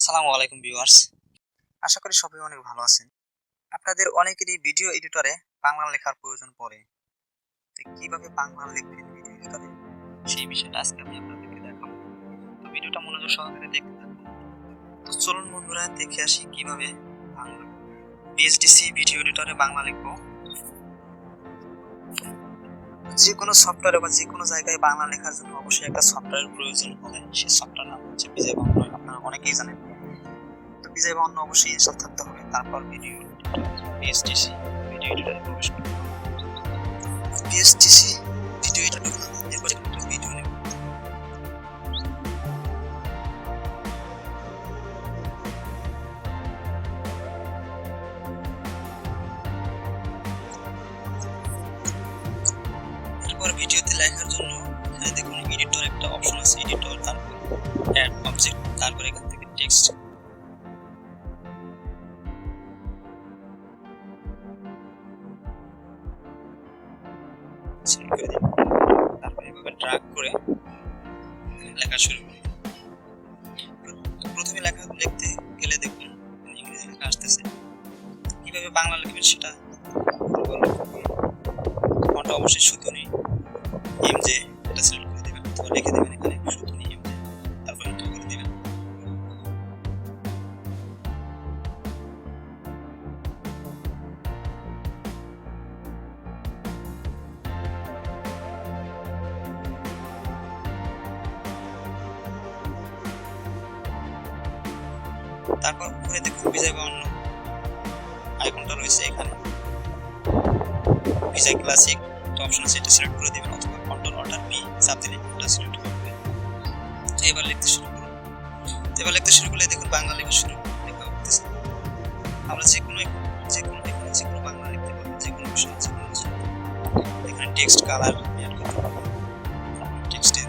আসসালামু আলাইকুম ভিউয়ার্স, আশা করি সবাই অনেক ভালো আছেন। আপনাদের অনেকেরই ভিডিও এডিটরে বাংলা লেখার প্রয়োজন পড়ে। তো কিভাবে বাংলা লিখবেন ভিডিও এডিটরে সেই বিষয়টা আজকে আমি আপনাদেরকে দেখাবো। তো ভিডিওটা মনোযোগ সহকারে দেখতে থাকুন। তো চলুন বন্ধুরা দেখে আসি কিভাবে বাংলা VSDC ভিডিও এডিটরে বাংলা লিখবো। যে কোনো সফটওয়্যারে বা যে কোনো জায়গায় বাংলা লেখার জন্য অবশ্যই একটা সফটওয়্যারের প্রয়োজন হবে। সেই সফটওয়্যার নাম হচ্ছে বিজয় বাংলা, আপনারা অনেকেই জানেন। তো বিজয় বাংলা অবশ্যই ইনস্টল থাকতে হবে। তারপর ভিডিও VSDC ভিডিও এডিটরে প্রবেশ করতে হবে। VSDC ভিডিও এডিটর এরপর একটা ভিডিও নেব। এরপর ভিডিওতে লেখার জন্য এখানে দেখুন এডিটর একটা অপশন আছে, এডিটর, তারপর অ্যাড অবজেক্ট, তারপর এখান থেকে টেক্সট সিলেক্ট করে দিন। তারপর এভাবে ড্র্যাগ করে লেখা শুরু করুন। প্রথমে লেখা লিখতে গেলে দেখুন ইংরেজি লেখা আসতেছে, কিভাবে বাংলা লিখবেন সেটা ফন্ট অবশ্যই সুতুনি এমজে এটা সিলেক্ট করে দেবেন অথবা লিখে দেবেন এখানে সুতুনি এমজে, তারপর এন্টার করে দেবেন। তারপর উপরে দেখুন বিজয় বাউন্ন আইকনটা রয়েছে, এখানে বিজয় ক্লাসিক একটা অপশন আছে, এটা সিলেক্ট করে দিবেন অথবা কন্ট্রোল অল্টার পি চাপ দিলে এটা সিলেক্ট করে দিবেন। এবার লিখতে শুরু করুন। এবার লিখতে শুরু করলে দেখুন বাংলা লেখা শুরু লেখা হচ্ছে। আমরা যে কোনো এখানে যে কোনো বাংলা লিখতে পারবো, যে কোনো বিষয় যে কোনো কিছু। এখানে টেক্সট কালার অ্যাড করতে পারবো, টেক্সটের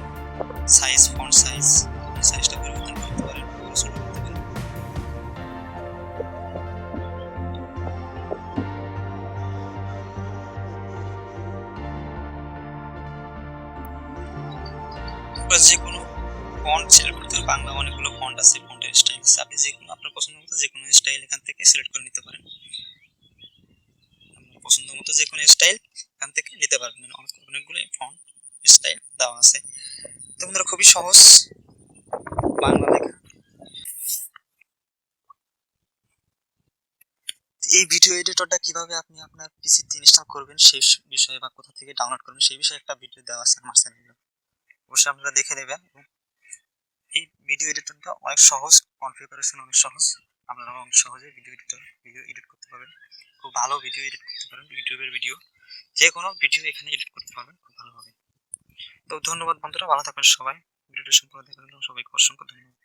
সাইজ, ফন্ট সাইজটা পরিবর্তন করতে পারেন, বড় ছোট করতে পারেন। যে কোনো ফন্ট সিলেক্ট করতে হবে। বাংলা অনেকগুলো ফন্ট আছে, ফন্টের স্টাইল আছে, আপনি যে কোনো আপনার পছন্দ মতো যে কোনো স্টাইল এখান থেকে সিলেক্ট করে নিতে পারেন। আপনার পছন্দ মতো যে কোনো স্টাইল এখান থেকে নিতে পারবেন। অনেকগুলো ফন্ট স্টাইল দেওয়া আছে। তো বন্ধুরা খুবই সহজ বাংলা লেখা। এই ভিডিও এডিটরটা কিভাবে আপনি আপনার পিসিতে ইনস্টল করবেন সেই বিষয়ে বা কোথা থেকে ডাউনলোড করবেন সেই বিষয়ে একটা ভিডিও দেওয়া আছে আমার চ্যানেলে, অবশ্যই আপনারা দেখে নেবেন। এই ভিডিও এডিটরটা অনেক সহজ, কনফিগারেশন অনেক সহজ, আপনারা অনেক সহজে ভিডিও এডিট করতে পারবেন। খুব ভালো ভিডিও এডিট করতে পারবেন, ইউটিউবের ভিডিও যে কোনো ভিডিও এখানে এডিট করতে পারবেন খুব ভালোভাবে। তো ধন্যবাদ বন্ধুরা, ভালো থাকবেন সবাই। ভিডিওটি সম্পূর্ণ দেখার জন্য সবাইকে অসংখ্য ধন্যবাদ।